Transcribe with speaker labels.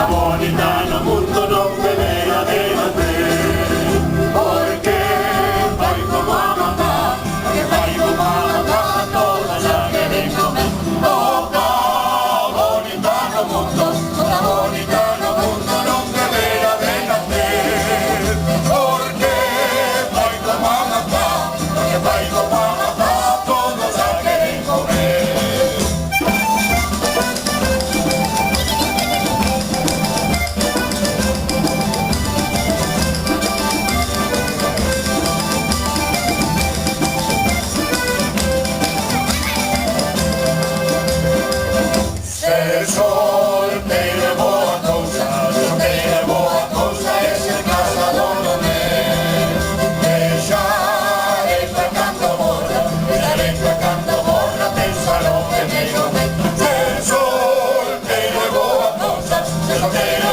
Speaker 1: bonita no mundo non deberá de nacer, porque fai como a mamá, que fai como a mamá, todas a queren comer. Toda bonita no mundo, toda bonita no mundo non deberá de nacer, porque fai como a mamá, que fai como a mamá, todos a queren comer. Ser solteiro é boa cousa, solteiro é boa cousa, e ser casado non é. Deixarei pra cando morra, deixarei pra cando morra, pensar o que me comer. Ser solteiro é boa cousa, ser solteiro